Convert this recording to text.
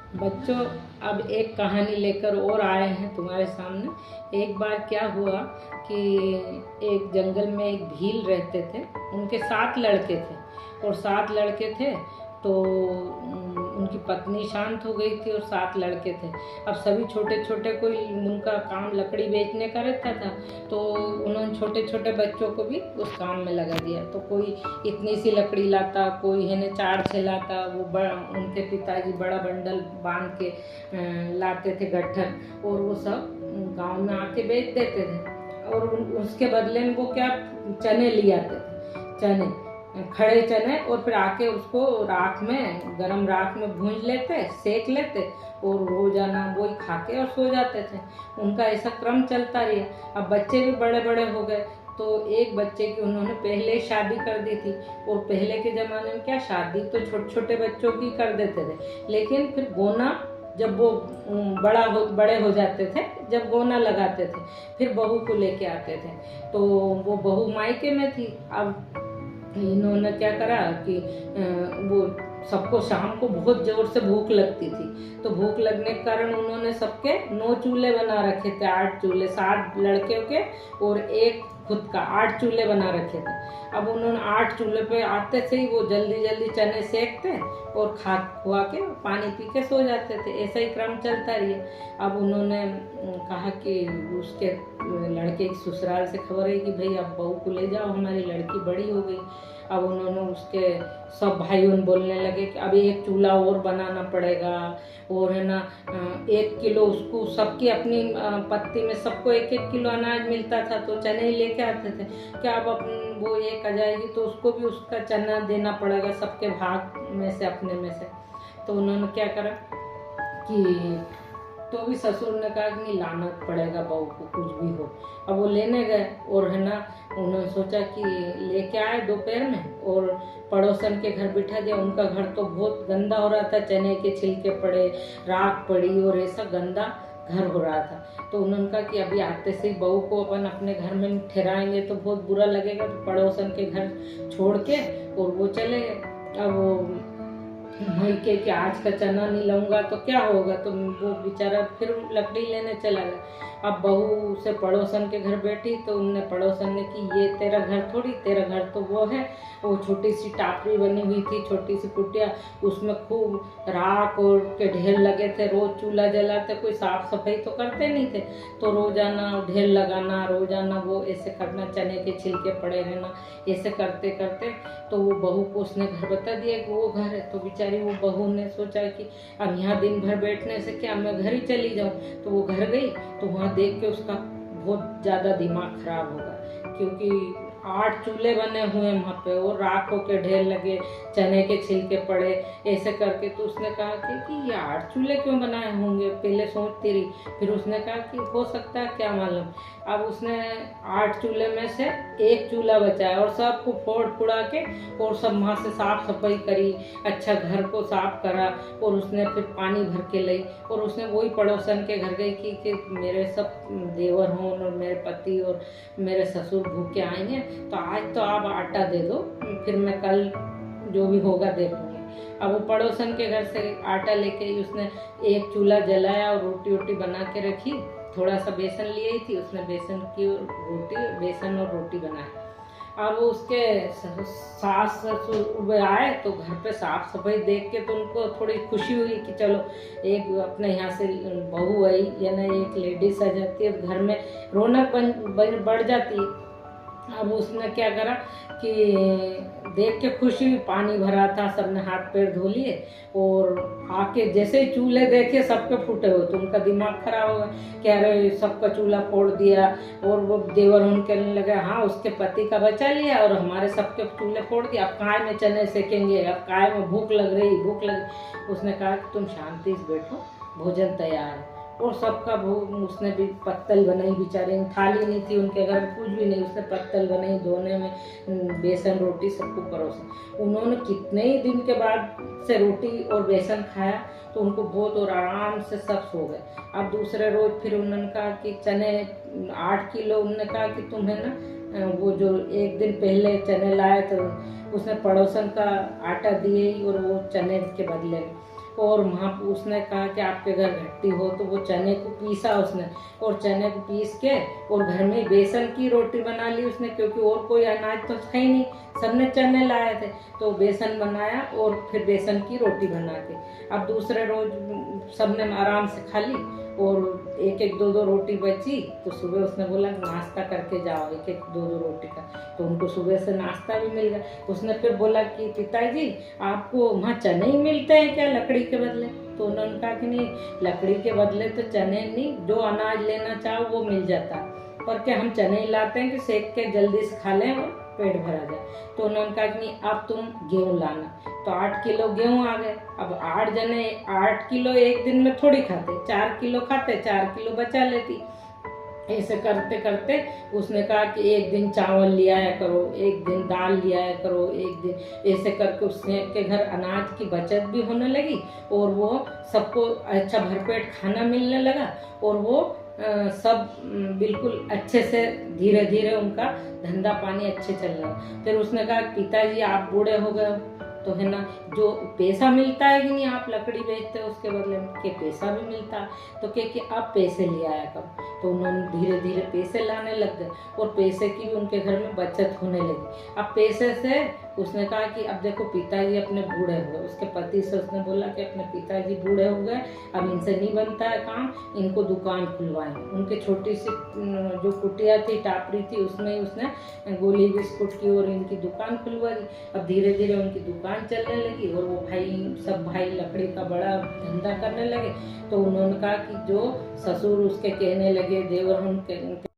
बच्चों, अब एक कहानी लेकर और आए हैं तुम्हारे सामने। एक बार क्या हुआ कि एक जंगल में एक भील रहते थे। उनके 7 लड़के थे और 7 लड़के थे तो उनकी पत्नी शांत हो गई थी और 7 लड़के थे। अब सभी छोटे छोटे, कोई उनका काम लकड़ी बेचने का रहता था तो उन्होंने छोटे छोटे बच्चों को भी उस काम में लगा दिया। तो कोई इतनी सी लकड़ी लाता, कोई है न 4-6 लाता। वो उनके पिताजी बड़ा बंडल बांध के लाते थे गट्ठर, और वो सब गांव में आके बेच देते थे। और उसके बदले में वो क्या, चने ले आते थे, चने, खड़े चने, और फिर आके उसको राख में, गरम राख में भूंज लेते, सेक लेते, और रोजाना वही खा के और सो जाते थे। उनका ऐसा क्रम चलता रहा। अब बच्चे भी बड़े बड़े हो गए तो एक बच्चे की उन्होंने पहले ही शादी कर दी थी। और पहले के ज़माने में क्या, शादी तो छोटे छोटे बच्चों की कर देते थे, लेकिन फिर गोना जब वो बड़े हो जाते थे, जब गोना लगाते थे, फिर बहू को लेके आते थे। तो वो बहू मायके में थी। अब इन्होंने क्या करा कि वो सबको शाम को बहुत जोर से भूख लगती थी। तो भूख लगने के कारण उन्होंने सबके 9 चूल्हे बना रखे थे, 8 चूल्हे, 7 लड़के के और एक खुद का, 8 चूल्हे बना रखे थे। अब उन्होंने 8 चूल्हे पे आते से ही वो जल्दी जल्दी चने सेकते और खा खुआ के पानी पी के सो जाते थे। ऐसा ही क्रम चलता रहा। अब उन्होंने कहा कि उसके लड़के की ससुराल से खबर है कि भाई अब बहू को ले जाओ, हमारी लड़की बड़ी हो गई। अब उन्होंने उसके सब भाई बोलने लगे कि अब 1 चूल्हा और बनाना पड़ेगा, और है ना 1 किलो उसको, सबकी अपनी पत्ती में सबको 1-1 किलो अनाज मिलता था तो चने ही लेके आते थे। क्या अब वो एक आ जाएगी तो उसको भी उसका चना देना पड़ेगा, सबके भाग में से, अपने में से। तो उन्होंने क्या करा कि तो भी ससुर ने कहा कि नहीं, लाना पड़ेगा बहू को, कुछ भी हो। अब वो लेने गए और है ना उन्होंने सोचा कि लेके आए दोपहर में, और पड़ोसन के घर बिठा दिया। उनका घर तो बहुत गंदा हो रहा था, चने के छिलके पड़े, राख पड़ी, और ऐसा गंदा घर हो रहा था। तो उन्होंने कहा कि अभी आते से ही बहू को अपन अपने घर में ठहराएंगे तो बहुत बुरा लगेगा। तो पड़ोसन के घर छोड़ के और वो चले गए। अब वो मायके के आज का चना नहीं लाऊंगा तो क्या होगा, तो वो बेचारा फिर लकड़ी लेने चला गया। अब बहू से पड़ोसन के घर बैठी तो उनने, पड़ोसन ने कि ये तेरा घर थोड़ी, तेरा घर तो वो है। वो छोटी सी टापरी बनी हुई थी, छोटी सी कुटिया, उसमें खूब राख और के ढेर लगे थे। रोज चूल्हा जलाते, कोई साफ सफाई तो करते नहीं थे। तो रोजाना ढेर लगाना, रोजाना वो ऐसे करना, चने के छिलके पड़े रहना, ऐसे करते करते तो वो बहू को उसने घर बता दिया कि वो घर है। तो बेचारी वो बहू ने सोचा कि अब यहाँ दिन भर बैठने से क्या, मैं घर ही चली जाऊँ। तो वो घर गई तो वहाँ देख के उसका बहुत ज़्यादा दिमाग खराब होगा, क्योंकि 8 चूल्हे बने हुए वहाँ पे और राखों के ढेर लगे, चने के छिलके पड़े, ऐसे करके। तो उसने कहा कि ये 8 चूल्हे क्यों बनाए होंगे, पहले सोचती रही। फिर उसने कहा कि हो सकता है, क्या मालूम। अब उसने 8 चूल्हे में से 1 चूल्हा बचाया और सबको फोड़ फुड़ा के और सब वहाँ से साफ सफाई करी, अच्छा घर को साफ करा। और उसने फिर पानी भर के लाई और उसने वही पड़ोसन के घर गई कि मेरे सब देवर हों और मेरे पति और मेरे ससुर भूखे आएंगे, तो आज तो आप आटा दे दो, फिर मैं कल जो भी होगा देखूंगी। अब वो पड़ोसन के घर से आटा लेके उसने 1 चूल्हा जलाया और रोटी वोटी बना के रखी। थोड़ा सा बेसन लिए ही थी, उसने बेसन की रोटी, बेसन और रोटी बनाई। अब उसके सास ससुर आए तो घर पे साफ सफाई देख के तो उनको थोड़ी खुशी हुई कि चलो एक अपने यहाँ से बहू आई, या ना एक लेडीज आ जाती है, घर में रौनक बढ़ जाती है। अब उसने क्या करा कि देख के खुशी हुई, पानी भरा था, सबने हाथ पैर धो लिए और आके जैसे ही चूल्हे देखे सबके फूटे हुए, तो उनका दिमाग खराब हो गया कि अरे सबका चूल्हा फोड़ दिया। और वो देवर उन कहने लगे हाँ उसके पति का बचा लिया और हमारे सबके चूल्हे फोड़ दिया, अब काय में चने सेकेंगे, अब काय में भूख लग रही। उसने कहा कि तुम शांति से बैठो, भोजन तैयार है। और सबका भोग, उसने भी पत्तल बनाई, बेचारे थाली नहीं थी उनके घर, कुछ भी नहीं, उसने पत्तल बनाई, दोने में बेसन रोटी सबको परोसा। उन्होंने कितने ही दिन के बाद से रोटी और बेसन खाया तो उनको बहुत और आराम से सब सो गए। अब दूसरे रोज फिर उन्होंने कहा कि चने 8 किलो, उन्होंने कहा कि तुम्हें ना वो जो एक दिन पहले चने लाए तो उसने पड़ोसन का आटा दिए और वो चने के बदले में। और वहाँ उसने कहा कि आपके घर घट्टी हो, तो वो चने को पीसा उसने, और चने को पीस के और घर में बेसन की रोटी बना ली उसने, क्योंकि और कोई अनाज तो था ही नहीं, सबने चने लाए थे। तो बेसन बनाया और फिर बेसन की रोटी बना के अब दूसरे रोज सबने आराम से खा ली, और एक एक दो दो रोटी बची। तो सुबह उसने बोला नाश्ता करके जाओ, एक एक दो दो रोटी का। तो उनको सुबह से नाश्ता भी मिल गया। उसने फिर बोला कि पिताजी आपको वहाँ चने ही मिलते हैं क्या लकड़ी के बदले? तो उन्होंने कहा कि नहीं, लकड़ी के बदले तो चने नहीं, जो अनाज लेना चाहो वो मिल जाता, पर क्या हम चने ही लाते हैं कि सेक के जल्दी से खा लें और पेट भरा जाए। तो उन्होंने कहा कि नहीं, अब तुम गेहूँ लाना। तो 8 किलो गेहूँ आ गए। अब 8 जने 8 किलो एक दिन में थोड़ी खाते, 4 किलो खाते, 4 किलो बचा लेती। ऐसे करते करते उसने कहा कि एक दिन चावल ले आया करो, एक दिन दाल ले आया करो, एक दिन ऐसे करके उसने के घर अनाज की बचत भी होने लगी, और वो सबको अच्छा भरपेट खाना मिलने लगा, और वो सब बिल्कुल अच्छे से धीरे धीरे उनका धंधा पानी अच्छे चल रहा। फिर उसने कहा पिताजी आप बूढ़े हो गए हो, तो है ना, जो पैसा मिलता है कि नहीं, आप लकड़ी बेचते हो उसके बदले में कि पैसा भी मिलता है, तो क्या कि आप पैसे ले आया करो। तो उन्होंने धीरे धीरे पैसे लाने लग गए, और पैसे की भी उनके घर में बचत होने लगी। अब पैसे से उसने कहा कि अब देखो पिताजी अपने बूढ़े हो गए। उसके पति से उसने बोला कि अपने पिताजी बूढ़े हो गए, अब इनसे नहीं बनता है काम, इनको दुकान खुलवाएं। उनके छोटी सी जो कुटिया थी, टापरी थी, उसमें ही उसने गोली बिस्कुट की और इनकी दुकान खुलवा दी। अब धीरे धीरे उनकी दुकान चलने लगी, और वो सब भाई लकड़ी का बड़ा धंधा करने लगे। तो उन्होंने कहा कि जो ससुर उसके कहने लगे, देवर उनके